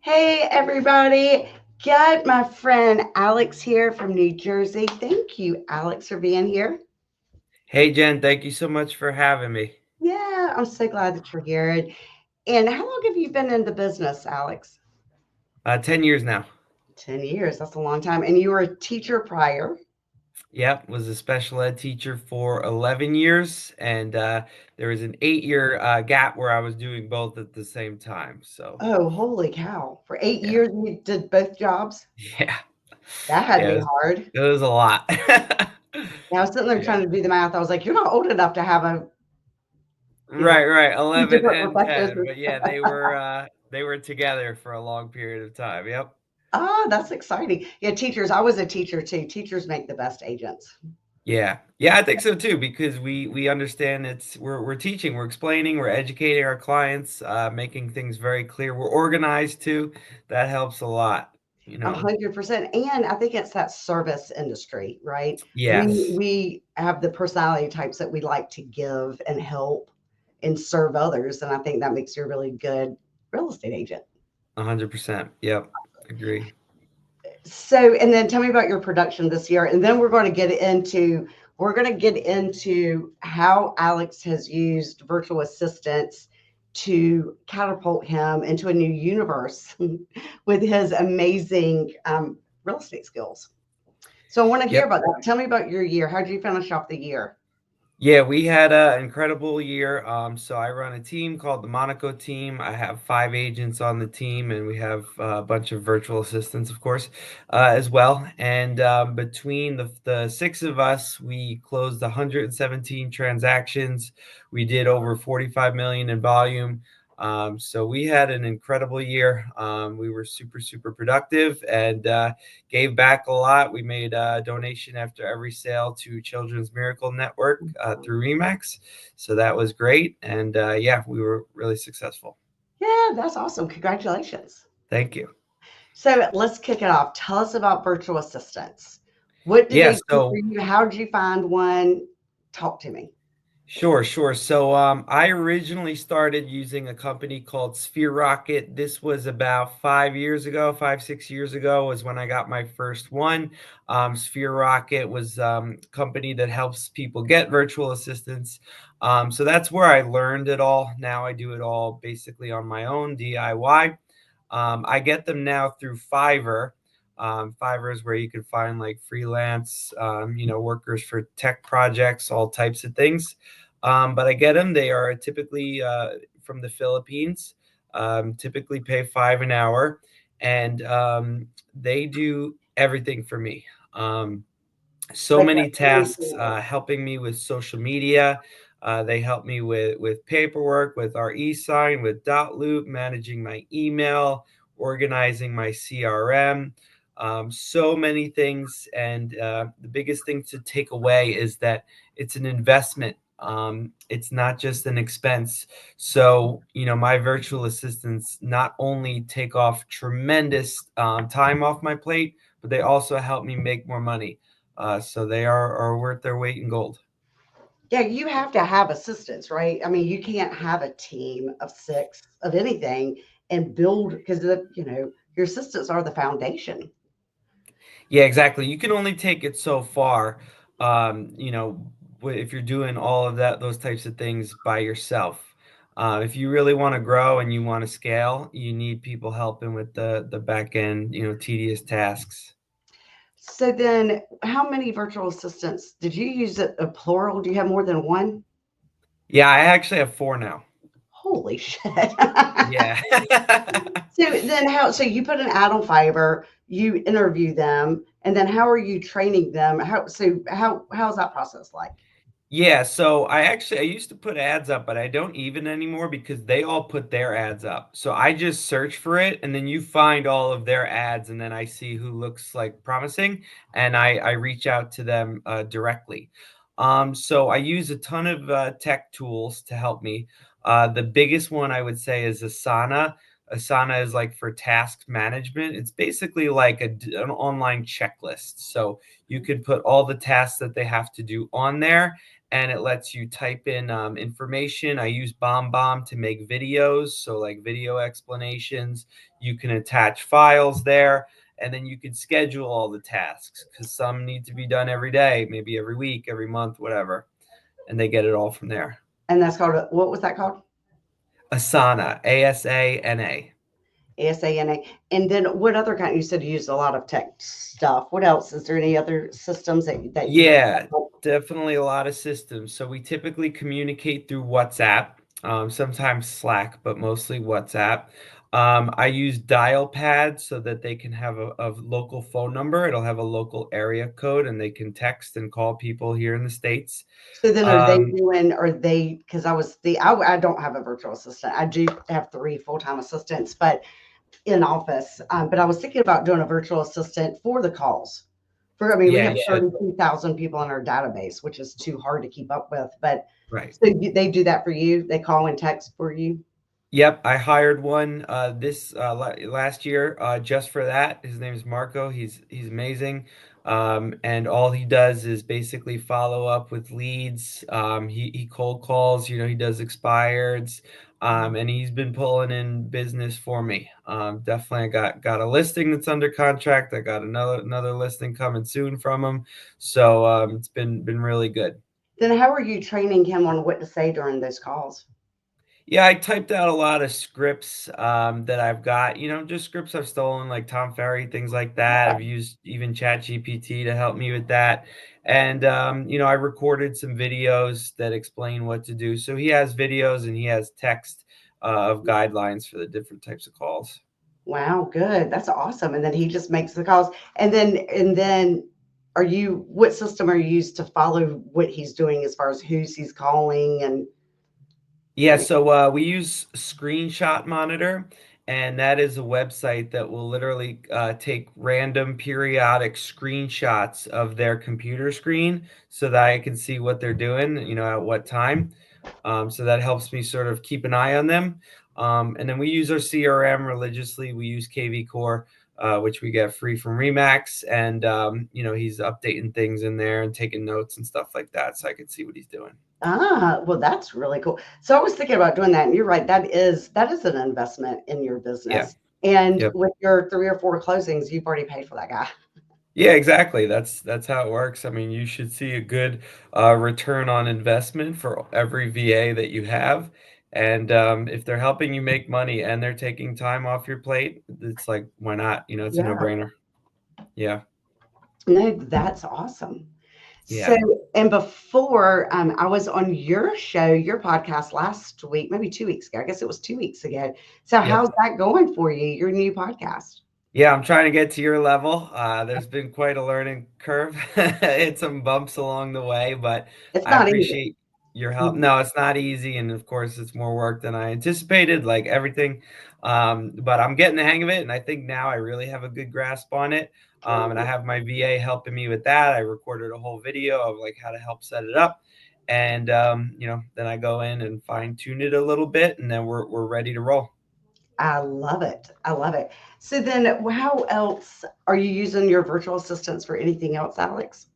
Hey, everybody. Got my friend Alex here from New Jersey. Thank you, Alex, for being here. Hey Jen, thank you so much for having me. Yeah, I'm so glad that you're here. And how long have you been in the business, Alex? 10 years now. 10 years. That's a long time. And you were a teacher prior. Yep, was a special ed teacher for 11 years, and there was an 8-year gap where I was doing both at the same time. So, Oh, holy cow. For eight yeah, years, you did both jobs? yeah, That had to yeah, be hard. it was a lot. Yeah, I was sitting there Yeah, trying to do the math. I was like, you're not old enough to have you know, right, 11 different and professions. 10, but yeah, they were together for a long period of time. Yep. Ah, that's exciting. Yeah, teachers. I was a teacher too. Teachers make the best agents. Yeah. Yeah, I think so too, because we understand we're teaching, we're explaining, we're educating our clients, making things very clear. We're organized too. That helps a lot, you A know. 100%. And I think it's that service industry, right? We Yes. we have the personality types that we like to give and help and serve others. And I think that makes you a really good real estate agent. 100%. Yep. Agree. So, and then tell me about your production this year. And then we're going to get into how Alex has used virtual assistants to catapult him into a new universe with his amazing real estate skills. So I want to hear Yep. about that. Tell me about your year. How did you finish off the year? Yeah, we had an incredible year. So I run a team called the Monaco team. I have 5 agents on the team, and we have a bunch of virtual assistants, of course, as well. And between the six of us, we closed 117 transactions. We did over 45 million in volume. So we had an incredible year. We were super, super productive and gave back a lot. We made a donation after every sale to Children's Miracle Network through Remax. So that was great. And yeah, we were really successful. Yeah, that's awesome. Congratulations. Thank you. So let's kick it off. Tell us about virtual assistants. What do Yeah, they do for so you? How did you find one? Talk to me. sure, sure. So I originally started using a company called Sphere Rocket. This was about 5 years ago, 5, 6 years ago was when I got my first one. Sphere Rocket was a company that helps people get virtual assistants. So that's where I learned it all. Now I do it all basically on my own DIY. I get them now through Fiverr. Fiverr is where you can find like freelance, workers for tech projects, all types of things. But I get them. They are typically from the Philippines. Typically pay 5 an hour, and they do everything for me. So Like many really tasks, cool. helping me with social media. They help me with paperwork, with our e-sign, with Dotloop, managing my email, organizing my CRM. So many things, and the biggest thing to take away is that it's an investment. It's not just an expense. So, my virtual assistants not only take off tremendous time off my plate, but they also help me make more money. So they are worth their weight in gold. Yeah, you have to have assistants, right? I mean, you can't have a team of six of anything and build because your assistants are the foundation. Yeah, exactly. You can only take it so far. If you're doing all of those types of things by yourself. If you really want to grow and you want to scale, you need people helping with the back end, tedious tasks. So then, how many virtual assistants did you use? A plural? Do you have more than one? Yeah, I actually have 4 now. Holy shit! Yeah. So then, how? So you put an ad on Fiverr, you interview them, and then how are you training them? How's that process like? Yeah, so I used to put ads up, but I don't even anymore because they all put their ads up. So I just search for it, and then you find all of their ads, and then I see who looks like promising, and I reach out to them directly. So I use a ton of tech tools to help me. The biggest one I would say is Asana. Asana is like for task management. It's basically like an online checklist. So you can put all the tasks that they have to do on there, and it lets you type in information. I use BombBomb to make videos, so like video explanations. You can attach files there, and then you can schedule all the tasks because some need to be done every day, maybe every week, every month, whatever, and they get it all from there. And that's called, what was that called? Asana, Asana. ASANA. And then what other kind? You said you use a lot of tech stuff. What else? Is there any other systems that you? Yeah, definitely a lot of systems. So we typically communicate through WhatsApp, sometimes Slack, but mostly WhatsApp. I use dial pads so that they can have a local phone number. It'll have a local area code and they can text and call people here in the States. So then Um, are they, because I don't have a virtual assistant. I do have three full-time assistants, but in office. But I was thinking about doing a virtual assistant for the calls. I mean, we yeah, have you should. 32,000 people in our database, which is too hard to keep up with. But Right. so they do that for you? They call and text for you? Yep, I hired one this last year just for that. His name is Marco. He's amazing, and all he does is basically follow up with leads. He cold calls. You know, he does expireds, and he's been pulling in business for me. Definitely, I got a listing that's under contract. I got another listing coming soon from him. So it's been really good. Then how are you training him on what to say during those calls? Yeah, I typed out a lot of scripts that I've got, just scripts I've stolen, like Tom Ferry, things like that. I've used even ChatGPT to help me with that. And, I recorded some videos that explain what to do. So he has videos and he has text of guidelines for the different types of calls. Wow, good. That's awesome. And then he just makes the calls. And then what system are you used to follow what he's doing as far as who's he's calling and Yeah, so we use Screenshot Monitor, and that is a website that will literally take random periodic screenshots of their computer screen so that I can see what they're doing, at what time. So that helps me sort of keep an eye on them. And then we use our CRM religiously. We use KV Core, which we get free from Remax. And, he's updating things in there and taking notes and stuff like that so I can see what he's doing. well, that's really cool. So I was thinking about doing that, and you're right, that is an investment in your Yeah. business. And Yep. with your 3 or 4 closings, you've already paid for that guy. Yeah, exactly. That's how it works. I mean, you should see a good return on investment for every VA that you have. And if they're helping you make money and they're taking time off your plate, it's like, why not? It's a Yeah. no-brainer. Yeah. No, that's awesome. So, Yeah. and before I was on your show, your podcast last week, maybe 2 weeks ago. I guess it was 2 weeks ago. So, how's Yep. that going for you, your new podcast? Yeah, I'm trying to get to your level. There's been quite a learning curve. Hit some bumps along the way, but It's I not easy. appreciate your help. Mhm. No, it's not easy, and of course, it's more work than I anticipated, like everything. But I'm getting the hang of it, and I think now I really have a good grasp on it. And I Good. have my VA helping me with that. I recorded a whole video of like how to help set it up, and then I go in and fine tune it a little bit, and then we're ready to roll. I love it. I love it. So, then how else are you using your virtual assistants for anything else, Alex?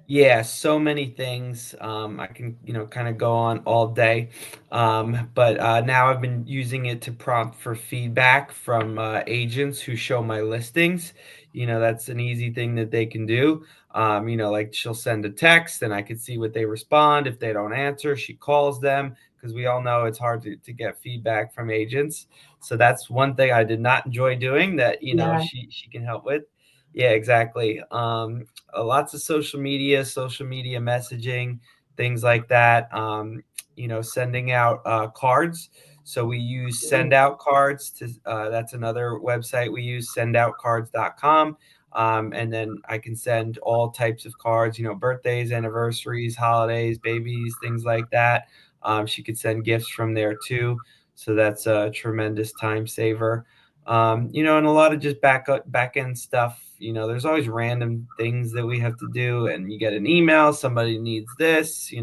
Yeah, so many things. I can, kind of go on all day. But now I've been using it to prompt for feedback from agents who show my listings. That's an easy thing that they can do. Like she'll send a text and I can see what they respond. If they don't answer, she calls them because we all know it's hard to get feedback from agents. So that's one thing I did not enjoy doing that, Yeah. she can help with. Yeah, exactly. Lots of social media messaging, things like that. Sending out cards. So we use send Mm. out cards to that's another website we use, sendoutcards.com. And then I can send all types of cards, birthdays, anniversaries, holidays, babies, things like that. She could send gifts from there too. So that's a tremendous time saver. And a lot of just back end stuff. There's always random things that we have to do, and you get an email, somebody needs this,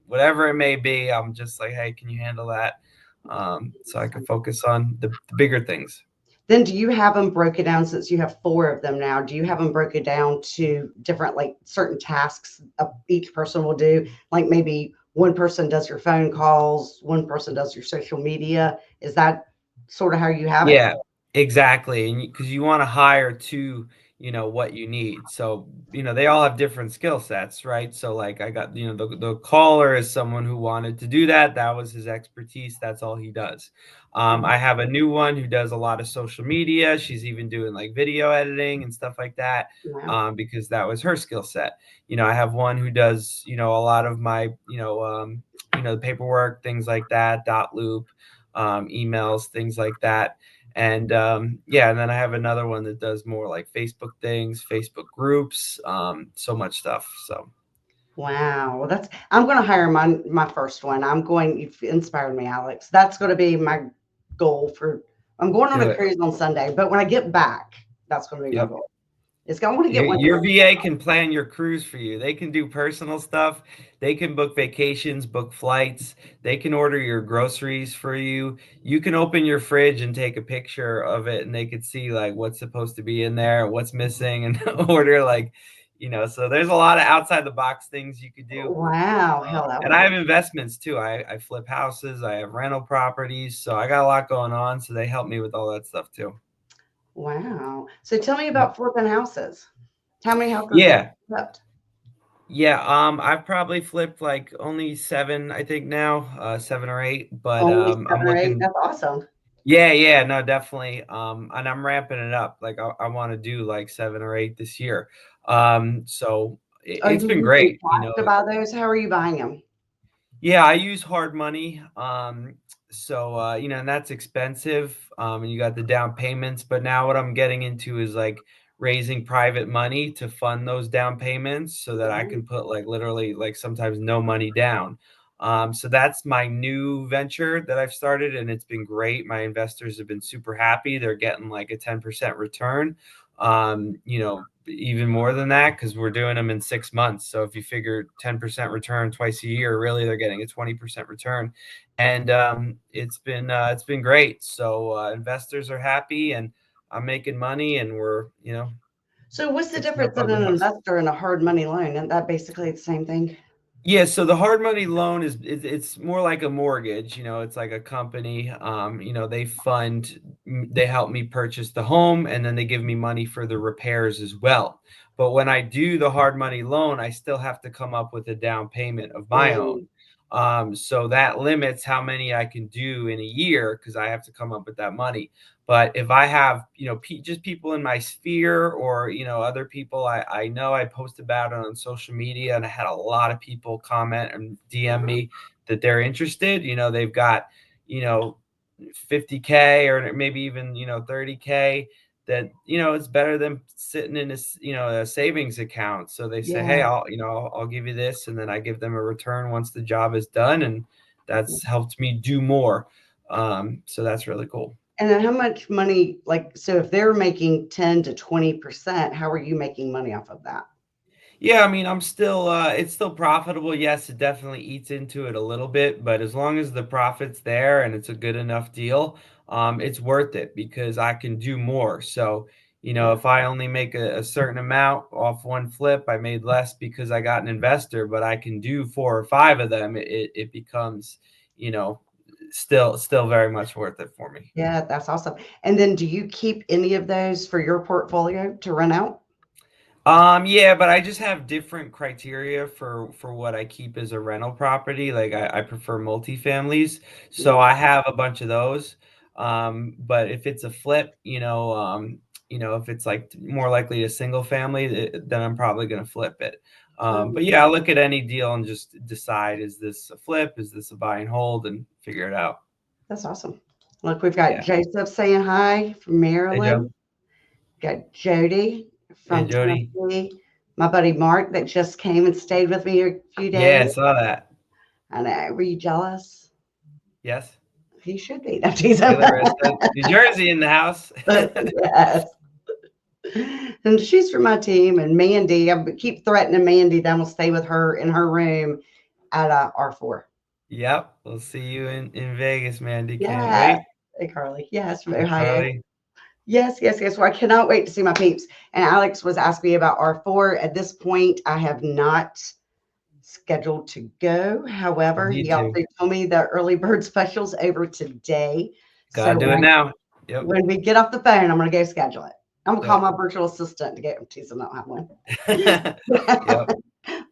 whatever it may be. I'm just like, hey, can you handle that? So I can Awesome. focus on the bigger things. Then do you have them broken down, since you have four of them now? Do you have them broken down to different, like certain tasks each person will do? Like maybe one person does your phone calls, one person does your social media. Is that sort of how you have it? Yeah, exactly. And because you want to hire to, what you need. So, they all have different skill sets, right? So, like, I got, the caller is someone who wanted to do that. That was his expertise. That's all he does. I have a new one who does a lot of social media. She's even doing like video editing and stuff like that, Wow. because that was her skill set. I have one who does, a lot of my, the paperwork, things like that, dot loop, emails, things like that. And yeah, and then I have another one that does more like Facebook things, Facebook groups, so much stuff. So Wow. Well, I'm going to hire my first one. You've inspired me, Alex. That's going to be my goal for, I'm going on do a it. cruise on Sunday, but when I get back, that's going to be my Yep. goal. I want to get one. Your VA can plan your cruise for you. They can do personal stuff. They can book vacations, book flights. They can order your groceries for you. You can open your fridge and take a picture of it, and they could see like what's supposed to be in there, what's missing, and order like, so there's a lot of outside the box things you could do. Wow. Hell, that And would I be. have investments too. I flip houses. I have rental properties. So I got a lot going on. So they help me with all that stuff too. Wow. So tell me Yep. about flipping houses. How many houses have Yeah. you flipped? Yeah, I've probably flipped like only 7, I think now, 7 or 8, but Only I'm seven or eight. looking. That's awesome. Yeah, yeah, no, definitely. And I'm ramping it up. Like I want to do like 7 or 8 this year. So Are it's you been using great. cash to buy those? How are you buying them? Yeah, I use hard money. So and that's expensive. And you got the down payments, but now what I'm getting into is like raising private money to fund those down payments so that I can put like literally like sometimes no money down. So that's my new venture that I've started, and it's been great. My investors have been super happy. They're getting like a 10% return. Even more than that because we're doing them in 6 months. So if you figure 10% return twice a year, really they're getting a 20% return, and it's been great. So investors are happy, and I'm making money, and we're So what's the fixing up difference in ugly an houses. investor and a hard money loan? Isn't that basically the same thing? Yeah, so the hard money loan it's more like a mortgage, it's like a company, they they help me purchase the home and then they give me money for the repairs as well. But when I do the hard money loan, I still have to come up with a down payment of my own. Mm, So that limits how many I can do in a year because I have to come up with that money. But if I have, just people in my sphere or, other people I know, I post about it on social media and I had a lot of people comment and DM me that they're interested. They've got, you know, 50K or maybe even, 30K that, it's better than sitting in a savings account. So they say, hey, yeah. I'll give you this. And then I give them a return once the job is done. And that's helped me do more. So that's really cool. And then how much money, like, so if they're making 10 to 20%, how are you making money off of that? Yeah, I mean, I'm still it's still profitable. Yes, it definitely eats into it a little bit, but as long as the profit's there and it's a good enough deal, it's worth it because I can do more. So, Yeah, if I only make a certain amount off one flip, I made less because I got an investor, but I can do 4 or 5 of them, it becomes, you know, still very much worth it for me. yeah, that's awesome. And then do you keep any of those for your portfolio to rent out? Yeah, but I just have different criteria for what I keep as a rental property. Like I prefer multifamilies, Yeah, so I have a bunch of those. But if it's a flip, if it's like more likely a single family, then I'm probably gonna flip it. But yeah, I'll look at any deal and just decide, is this a flip? Is this a buy and hold? And figure it out. that's awesome. Look, we've got Yeah. Joseph saying hi from Hey, Joe. Maryland. Got Jody Hey, from Jody. Tennessee. My buddy Mark that just came and stayed with me a few Yeah, days. I saw that. I know. Were you jealous? Yes. He should be. No, tease him. Taylor Rista. New Jersey in the house. Yes. And she's from my team. And Mandy, I keep threatening Mandy that I'm gonna stay with her in her room at R4. Yep. We'll see you in Vegas, Mandy. Can't Yeah. wait. Hey, Carly. Yes, from Hey, Ohio. Carly. Yes, yes, yes. Well, I cannot wait to see my peeps. And Alex was asking me about R4. At this point, I have not scheduled to go. However, Me he also too. told me the early bird special's over today. Gotta So do it now. Yep. when we get off the phone, I'm going to go schedule it. I'm going to call Yep. my virtual assistant to get him. Tease him, I don't have one. Yep.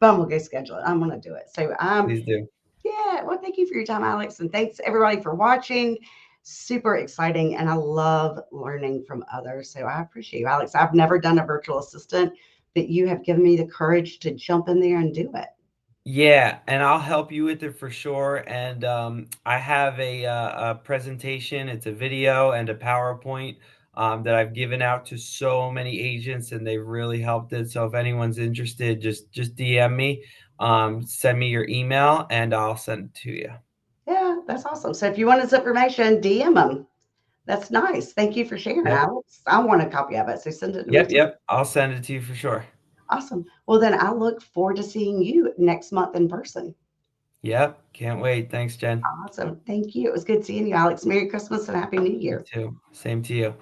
But I'm going to go schedule it. I'm going to do it. So Please do. yeah, well, thank you for your time, Alex. And thanks everybody for watching. Super exciting. And I love learning from others. So I appreciate you, Alex. I've never done a virtual assistant, but you have given me the courage to jump in there and do it. Yeah, and I'll help you with it for sure. And I have a presentation. It's a video and a PowerPoint that I've given out to so many agents, and they've really helped it. So if anyone's interested, just DM me, send me your email, and I'll send it to you. Yeah, that's awesome. So if you want his information, DM him. That's nice. Thank you for sharing, Yep. Alex. I want a copy of it. So send it to me Yep. too. Yep. I'll send it to you for sure. Awesome. Well, then I look forward to seeing you next month in person. Yep. Can't wait. Thanks, Jen. Awesome. Thank you. It was good seeing you, Alex. Merry Christmas and Happy New You Year. too. Same to you.